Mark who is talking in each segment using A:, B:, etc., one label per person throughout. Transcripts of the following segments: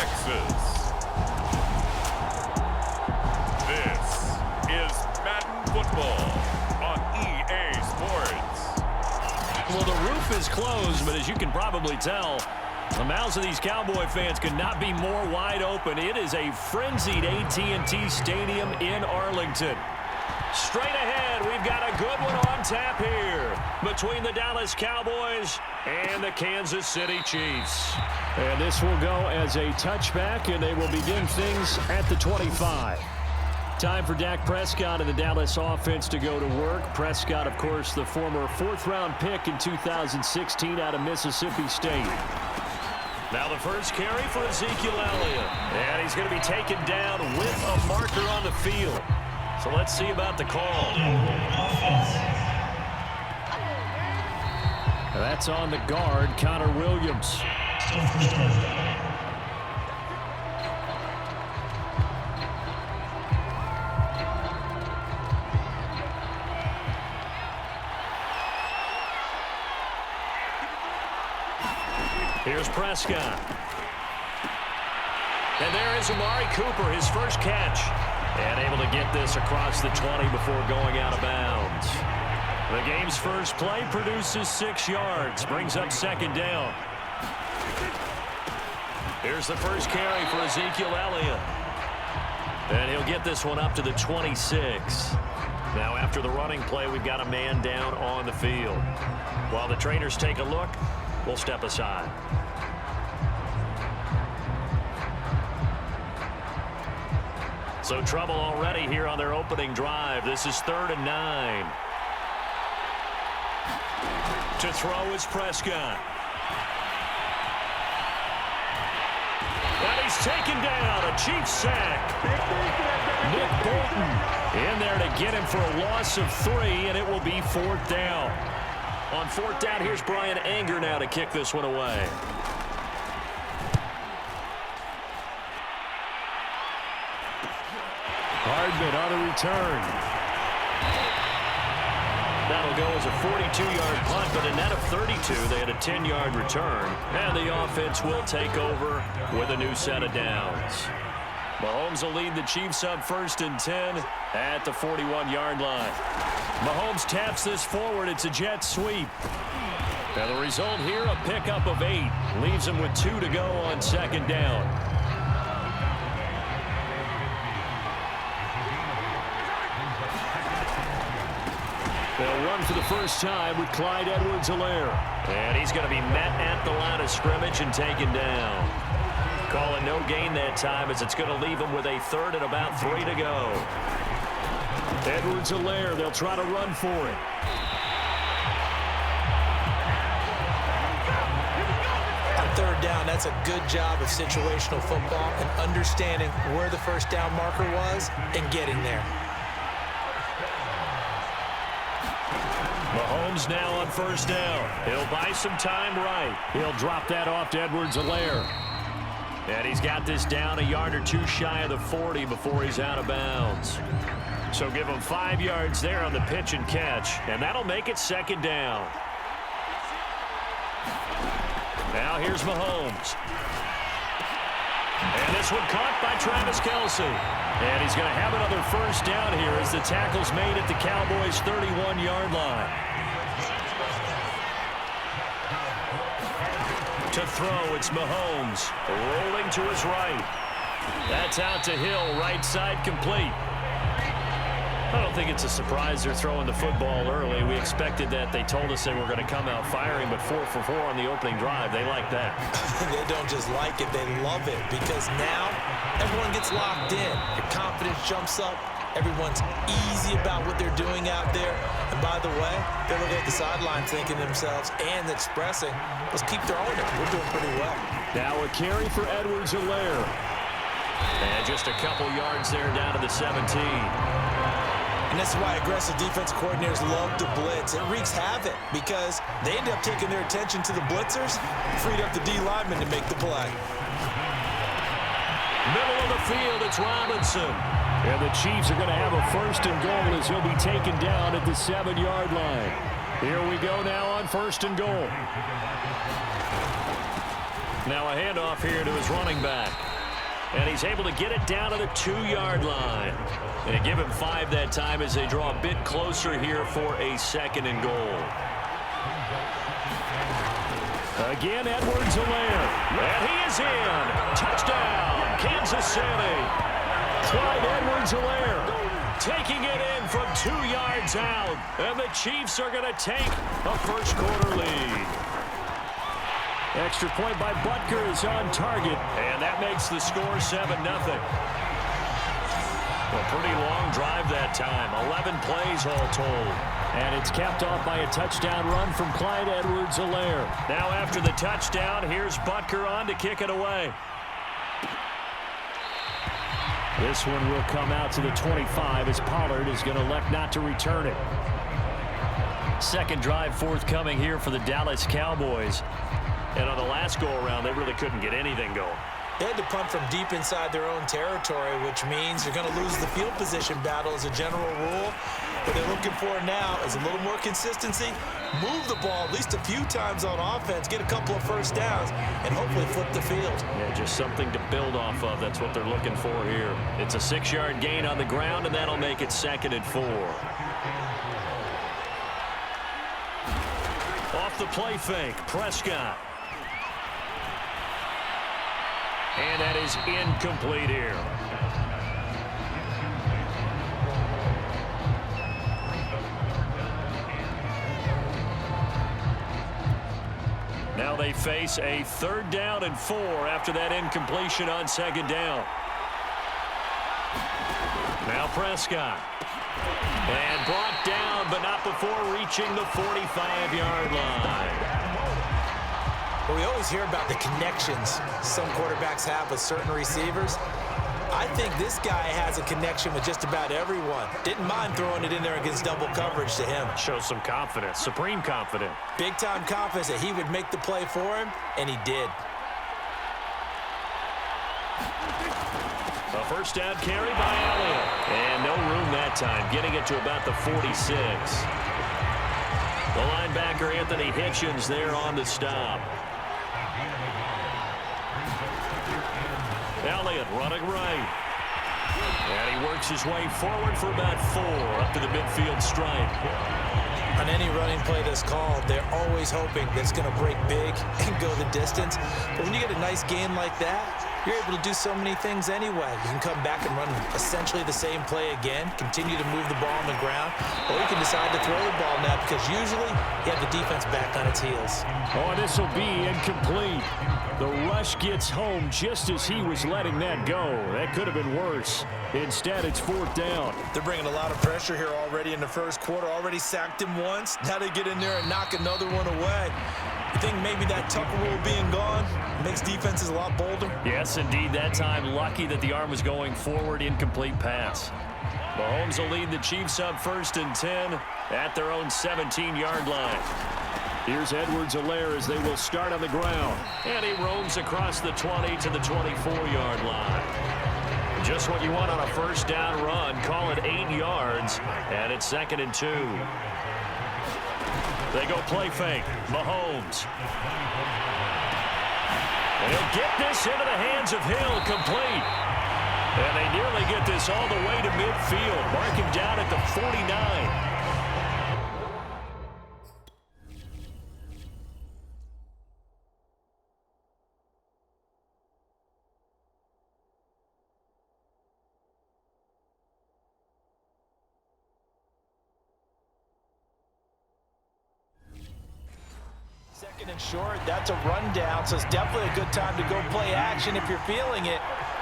A: Texas. This is Madden Football on EA Sports.
B: Well, the roof is closed, but as you can probably tell, the mouths of these Cowboy fans could not be more wide open. It is a frenzied AT&T Stadium in Arlington. Straight ahead, we've got a good one on tap here between the Dallas Cowboys and the Kansas City Chiefs. And this will go as a touchback, and they will begin things at the 25. Time for Dak Prescott and the Dallas offense to go to work. Prescott, of course, the former fourth-round pick in 2016 out of Mississippi State. Now the first carry for Ezekiel Elliott. And he's going to be taken down with a marker on the field. So let's see about the call. That's on the guard, Connor Williams. Here's Prescott. And there is Amari Cooper, his first catch. And able to get this across the 20 before going out of bounds. The game's first play produces 6 yards. Brings up second down. Here's the first carry for Ezekiel Elliott. And he'll get this one up to the 26. Now after the running play, we've got a man down on the field. While the trainers take a look, we'll step aside. So trouble already here on their opening drive. This is 3rd and 9. To throw is Prescott. And he's taken down. A Chiefs sack. Nick Bolton in there to get him for a loss of 3, and it will be 4th down. On 4th down, here's Brian Anger now to kick this one away. Hardman on the return. That'll go as a 42-yard punt, but a net of 32. They had a 10-yard return, and the offense will take over with a new set of downs. Mahomes will lead the Chiefs up 1st and 10 at the 41-yard line. Mahomes taps this forward. It's a jet sweep. And the result here, a pickup of 8. Leaves him with 2 to go on 2nd down. They'll run for the first time with Clyde Edwards-Helaire. And he's going to be met at the line of scrimmage and taken down. Calling no gain that time as it's going to leave him with a 3rd and about 3 to go. Edwards-Helaire, they'll try to run for it.
C: On 3rd down, that's a good job of situational football and understanding where the first down marker was and getting there.
B: Mahomes now on 1st down. He'll buy some time right. He'll drop that off to Edwards-Helaire. And he's got this down a yard or 2 shy of the 40 before he's out of bounds. So give him 5 yards there on the pitch and catch, and that'll make it 2nd down. Now here's Mahomes. And this one caught by Travis Kelce. And he's going to have another 1st down here as the tackle's made at the Cowboys' 31-yard line. To throw, it's Mahomes. Rolling to his right. That's out to Hill, right side complete. I don't think it's a surprise they're throwing the football early. We expected that. They told us they were going to come out firing, but 4 for 4 on the opening drive. They like that.
C: They don't just like it, they love it, because now everyone gets locked in. Their confidence jumps up. Everyone's easy about what they're doing out there. And by the way, they're looking at the sideline thinking to themselves and expressing, let's keep throwing it. We're doing pretty well.
B: Now a carry for Edwards-Helaire. And just a couple yards there down to the 17.
C: And that's why aggressive defensive coordinators love to blitz. It wreaks havoc because they end up taking their attention to the blitzers, freed up the D lineman to make the play.
B: Middle of the field, it's Robinson. And the Chiefs are going to have a 1st and goal as he'll be taken down at the 7-yard line. Here we go now on 1st and goal. Now a handoff here to his running back. And he's able to get it down to the 2-yard line. And give him 5 that time as they draw a bit closer here for a 2nd and goal. Again, Edwards-Helaire. And he is in. Touchdown, Kansas City. Clyde Edwards-Helaire taking it in from 2 yards out. And the Chiefs are going to take a first-quarter lead. Extra point by Butker is on target. And that makes the score 7-0. A pretty long drive that time. 11 plays all told. And it's capped off by a touchdown run from Clyde Edwards-Helaire. Now after the touchdown, here's Butker on to kick it away. This one will come out to the 25 as Pollard is going to elect not to return it. Second drive forthcoming here for the Dallas Cowboys. And on the last go-around, they really couldn't get anything going.
C: They had to punt from deep inside their own territory, which means you're going to lose the field position battle as a general rule. What they're looking for now is a little more consistency, move the ball at least a few times on offense, get a couple of first downs, and hopefully flip the field.
B: Yeah, just something to build off of. That's what they're looking for here. It's a 6-yard gain on the ground, and that'll make it 2nd and 4. Off the play fake, Prescott. And that is incomplete here. Now they face a 3rd down and 4 after that incompletion on 2nd down. Now Prescott. And brought down, but not before reaching the 45-yard line.
C: Well, we always hear about the connections some quarterbacks have with certain receivers. I think this guy has a connection with just about everyone. Didn't mind throwing it in there against double coverage to him.
B: Shows some confidence, supreme confidence.
C: Big-time confidence that he would make the play for him, and he did.
B: A first down carry by Elliott. And no room that time, getting it to about the 46. The linebacker, Anthony Hitchens, there on the stop. Elliott running right. And he works his way forward for about 4 up to the midfield stripe.
C: On any running play that's called, they're always hoping that it's going to break big and go the distance. But when you get a nice gain like that, you're able to do so many things anyway. You can come back and run essentially the same play again, continue to move the ball on the ground, or you can decide to throw the ball now because usually you have the defense back on its heels.
B: Oh, this will be incomplete. The rush gets home just as he was letting that go. That could have been worse. Instead, it's 4th down.
C: They're bringing a lot of pressure here already in the first quarter. Already sacked him once. Now they get in there and knock another one away. You think maybe that Tucker rule being gone makes defenses a lot bolder?
B: Yes, indeed. That time, lucky that the arm was going forward. Incomplete pass. Mahomes will lead the Chiefs up 1st and 10 at their own 17-yard line. Here's Edwards-Helaire as they will start on the ground. And he roams across the 20 to the 24-yard line. Just what you want on a first down run. Call it 8 yards. And it's 2nd and 2. They go play fake. Mahomes. And he'll get this into the hands of Hill. Complete. And they nearly get this all the way to midfield. Mark him down at the 49.
C: Second and short, that's a rundown, so it's definitely a good time to go play action if you're feeling it.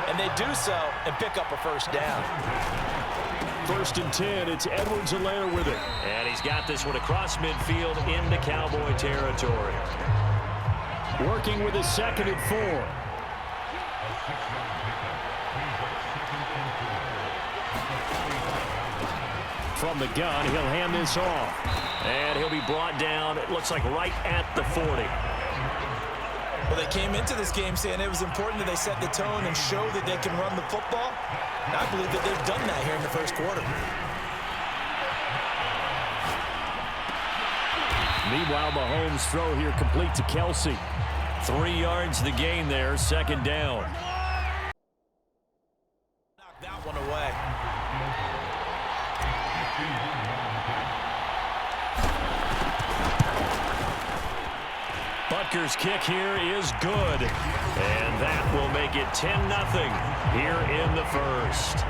C: And they do so and pick up a first down.
B: 1st and 10, it's Edwards-Helaire with it. And he's got this one across midfield into Cowboy territory. Working with his 2nd and 4. From the gun, he'll hand this off. And he'll be brought down, it looks like right at the 40.
C: Well, they came into this game saying it was important that they set the tone and show that they can run the football. And I believe that they've done that here in the first quarter.
B: Meanwhile, Mahomes' throw here complete to Kelsey. 3 yards the gain there, 2nd down. Butker's kick here is good. And that will make it 10-0 here in the first.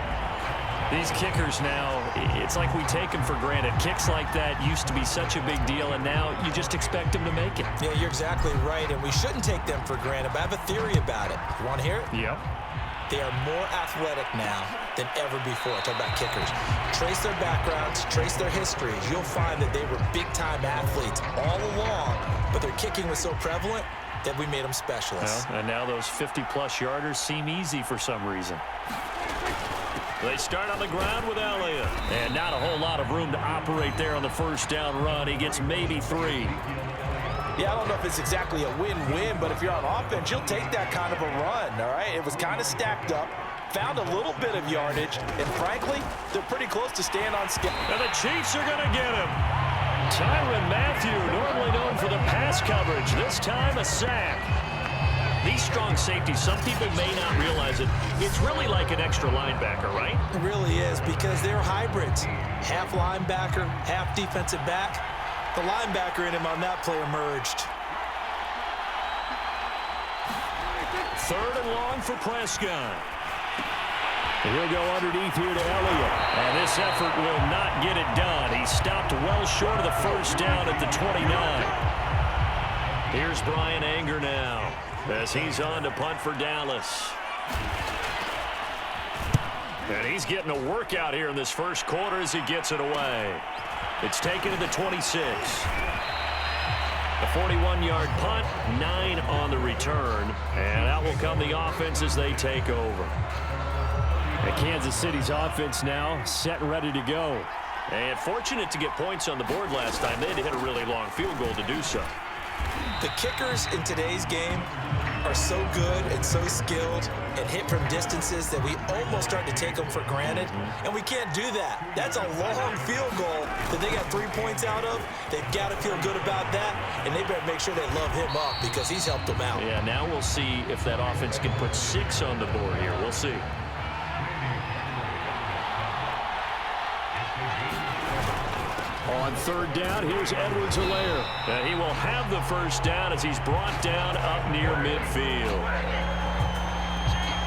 B: These kickers now, it's like we take them for granted. Kicks like that used to be such a big deal, and now you just expect them to make it.
C: Yeah, you're exactly right, and we shouldn't take them for granted, but I have a theory about it. You want to hear it?
B: Yep.
C: They are more athletic now than ever before. Talk about kickers. Trace their backgrounds, trace their histories. You'll find that they were big-time athletes all along, but their kicking was so prevalent that we made them specialists.
B: Well, and now those 50-plus yarders seem easy for some reason. They start on the ground with Elliott. And not a whole lot of room to operate there on the first down run. He gets maybe 3.
C: Yeah, I don't know if it's exactly a win-win, but if you're on offense, you'll take that kind of a run, all right? It was kind of stacked up, found a little bit of yardage, and frankly, they're pretty close to staying on schedule.
B: And the Chiefs are going to get him. Tyrann Mathieu, normally known for the pass coverage, this time a sack. These strong safeties, some people may not realize it. It's really like an extra linebacker, right?
C: It really is, because they're hybrids. Half linebacker, half defensive back. The linebacker in him on that play emerged.
B: 3rd and long for Prescott. He'll go underneath here to Elliott. And this effort will not get it done. He stopped well short of the first down at the 29. Here's Brian Anger now, as he's on to punt for Dallas. And he's getting a workout here in this first quarter as he gets it away. It's taken to the 26. A 41-yard punt, 9 on the return. And out will come the offense as they take over. And Kansas City's offense now set and ready to go. And fortunate to get points on the board last time. They had to hit a really long field goal to do so.
C: The kickers in today's game are so good and so skilled and hit from distances that we almost start to take them for granted, and we can't do that. That's a long field goal that they got 3 points out of. They've got to feel good about that, and they better make sure they love him up because he's helped them out.
B: Yeah, now we'll see if that offense can put 6 on the board here. We'll see. On 3rd down, here's Edwards-Helaire. And he will have the first down as he's brought down up near midfield.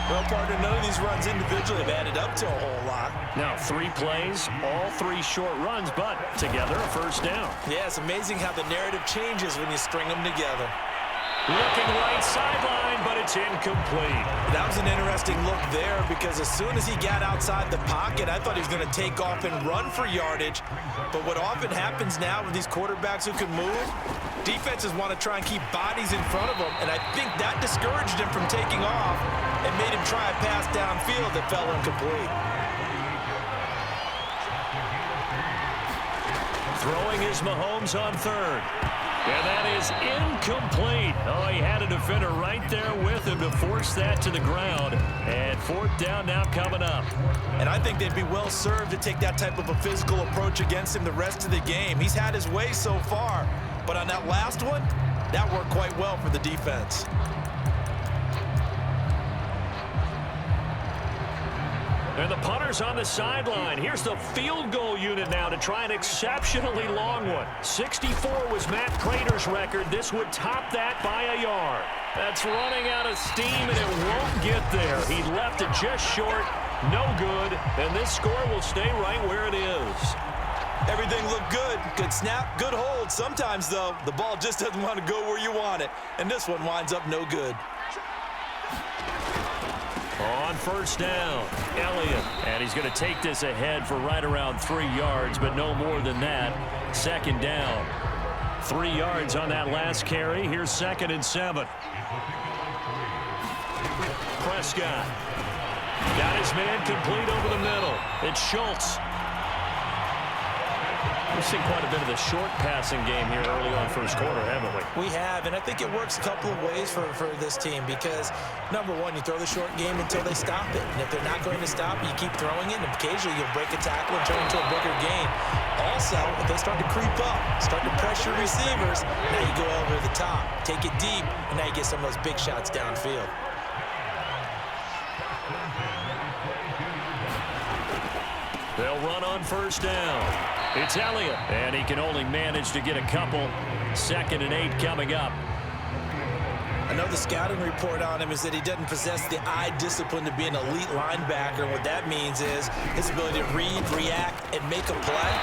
C: Well, partner, none of these runs individually have added up to a whole lot.
B: Now, 3 plays, all 3 short runs, but together a first down.
C: Yeah, it's amazing how the narrative changes when you string them together.
B: Looking right sideline, but it's incomplete.
C: That was an interesting look there because as soon as he got outside the pocket, I thought he was going to take off and run for yardage. But what often happens now with these quarterbacks who can move, defenses want to try and keep bodies in front of them, and I think that discouraged him from taking off and made him try a pass downfield that fell incomplete.
B: Throwing is Mahomes on 3rd. And that is incomplete. Oh, he had a defender right there with him to force that to the ground. And 4th down now coming up.
C: And I think they'd be well served to take that type of a physical approach against him the rest of the game. He's had his way so far. But on that last one, that worked quite well for the defense.
B: And the punter's on the sideline. Here's the field goal unit now to try an exceptionally long one. 64 was Matt Prater's record. This would top that by a yard. That's running out of steam, and it won't get there. He left it just short. No good. And this score will stay right where it is.
C: Everything looked good. Good snap, good hold. Sometimes, though, the ball just doesn't want to go where you want it. And this one winds up no good.
B: On 1st down, Elliott. And he's going to take this ahead for right around 3 yards, but no more than that. 2nd down. 3 yards on that last carry. Here's 2nd and 7. Prescott. Got his man complete over the middle. It's Schultz. We've seen quite a bit of the short passing game here early on first quarter, haven't we?
C: We have, and I think it works a couple of ways for this team because, number one, you throw the short game until they stop it. And if they're not going to stop it, you keep throwing it, and occasionally you'll break a tackle and turn into a bigger gain. Also, if they start to creep up, start to pressure receivers, now you go over the top, take it deep, and now you get some of those big shots downfield.
B: They'll run on 1st down. It's Elliott, and he can only manage to get a couple. 2nd and 8 coming up.
C: I know the scouting report on him is that he doesn't possess the eye discipline to be an elite linebacker. What that means is his ability to read, react, and make a play.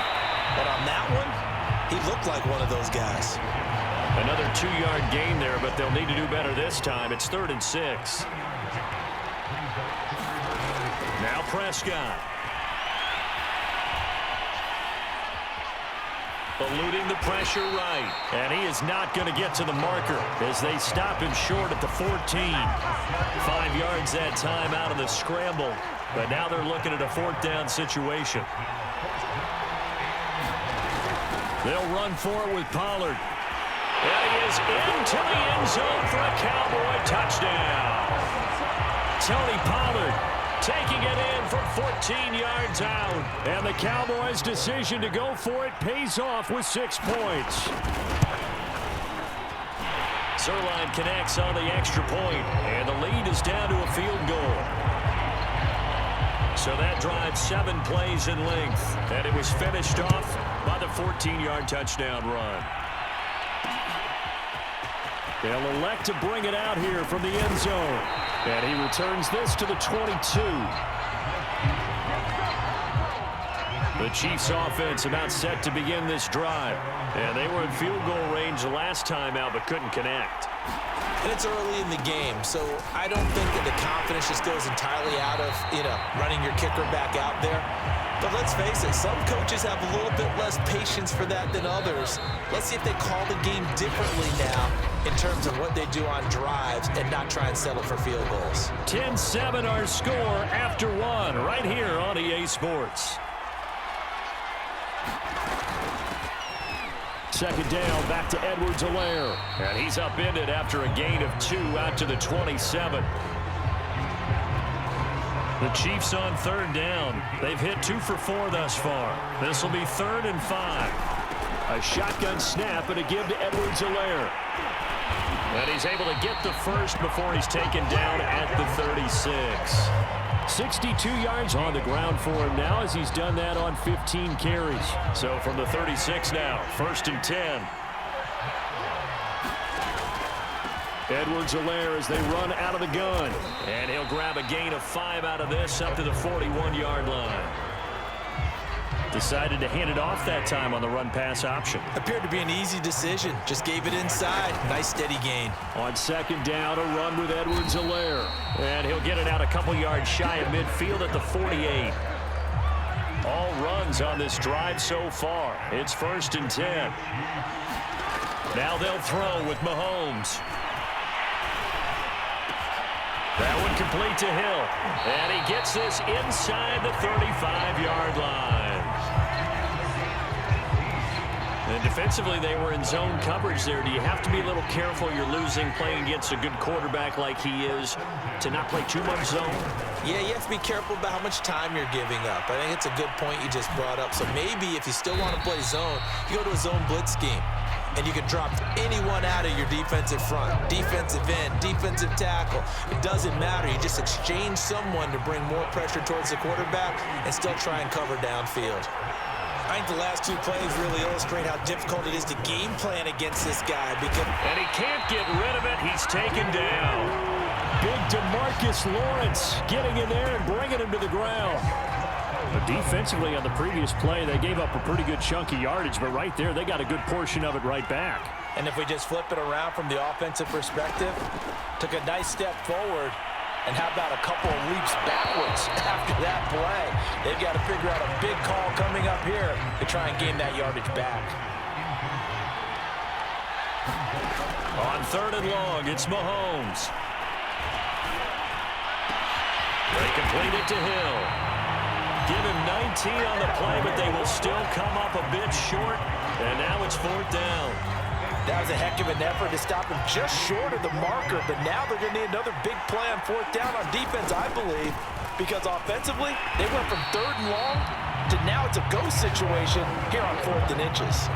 C: But on that one, he looked like one of those guys.
B: Another 2-yard gain there, but they'll need to do better this time. It's 3rd and 6. Now Prescott. Eluding the pressure right. And he is not going to get to the marker as they stop him short at the 14. 5 yards that time out of the scramble. But now they're looking at a 4th down situation. They'll run for it with Pollard. And he is into the end zone for a Cowboy touchdown. Tony Pollard taking it in from 14 yards out. And the Cowboys' decision to go for it pays off with 6 points. Zerline connects on the extra point, and the lead is down to a field goal. So that drive 7 plays in length, and it was finished off by the 14-yard touchdown run. They'll elect to bring it out here from the end zone. And he returns this to the 22. The Chiefs offense about set to begin this drive. And they were in field goal range the last time out but couldn't connect.
C: And it's early in the game, so I don't think that the confidence just goes entirely out of, running your kicker back out there. But let's face it, some coaches have a little bit less patience for that than others. Let's see if they call the game differently now in terms of what they do on drives and not try and settle for field goals.
B: 10-7 our score after 1 right here on EA Sports. 2nd down, back to Edwards-Helaire. And he's upended after a gain of 2 out to the 27. The Chiefs on 3rd down. They've hit 2 for 4 thus far. This will be 3rd and 5. A shotgun snap and a give to Edwards-Helaire. And he's able to get the first before he's taken down at the 36. 62 yards on the ground for him now as he's done that on 15 carries. So from the 36 now, 1st and 10. Edwards-Helaire as they run out of the gun. And he'll grab a gain of 5 out of this up to the 41-yard line. Decided to hand it off that time on the run-pass option.
C: Appeared to be an easy decision. Just gave it inside. Nice steady gain.
B: On 2nd down, a run with Edwards-Helaire. And he'll get it out a couple yards shy of midfield at the 48. All runs on this drive so far. It's 1st and 10. Now they'll throw with Mahomes. That one complete to Hill. And he gets this inside the 35-yard line. And defensively, they were in zone coverage there. Do you have to be a little careful? You're losing playing against a good quarterback like he is to not play too much zone?
C: Yeah, you have to be careful about how much time you're giving up. I think it's a good point you just brought up. So maybe if you still want to play zone, you go to a zone blitz scheme. And you can drop anyone out of your defensive front, defensive end, defensive tackle. It doesn't matter. You just exchange someone to bring more pressure towards the quarterback and still try and cover downfield. I think the last 2 plays really illustrate how difficult it is to game plan against this guy.
B: And he can't get rid of it. He's taken down. Big DeMarcus Lawrence getting in there and bringing him to the ground. But defensively on the previous play, they gave up a pretty good chunk of yardage, but right there, they got a good portion of it right back.
C: And if we just flip it around from the offensive perspective, took a nice step forward, and how about a couple of leaps backwards after that play? They've got to figure out a big call coming up here to try and gain that yardage back.
B: On 3rd and long, it's Mahomes. They complete it to Hill. Give him 19 on the play, but they will still come up a bit short. And now it's 4th down.
C: That was a heck of an effort to stop him just short of the marker. But now they're going to need another big play on 4th down on defense, I believe. Because offensively, they went from 3rd and long to now it's a go situation here on 4th and inches.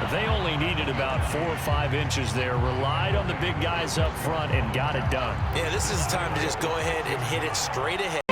B: They only needed about 4 or 5 inches there. Relied on the big guys up front and got it done.
C: Yeah, this is time to just go ahead and hit it straight ahead.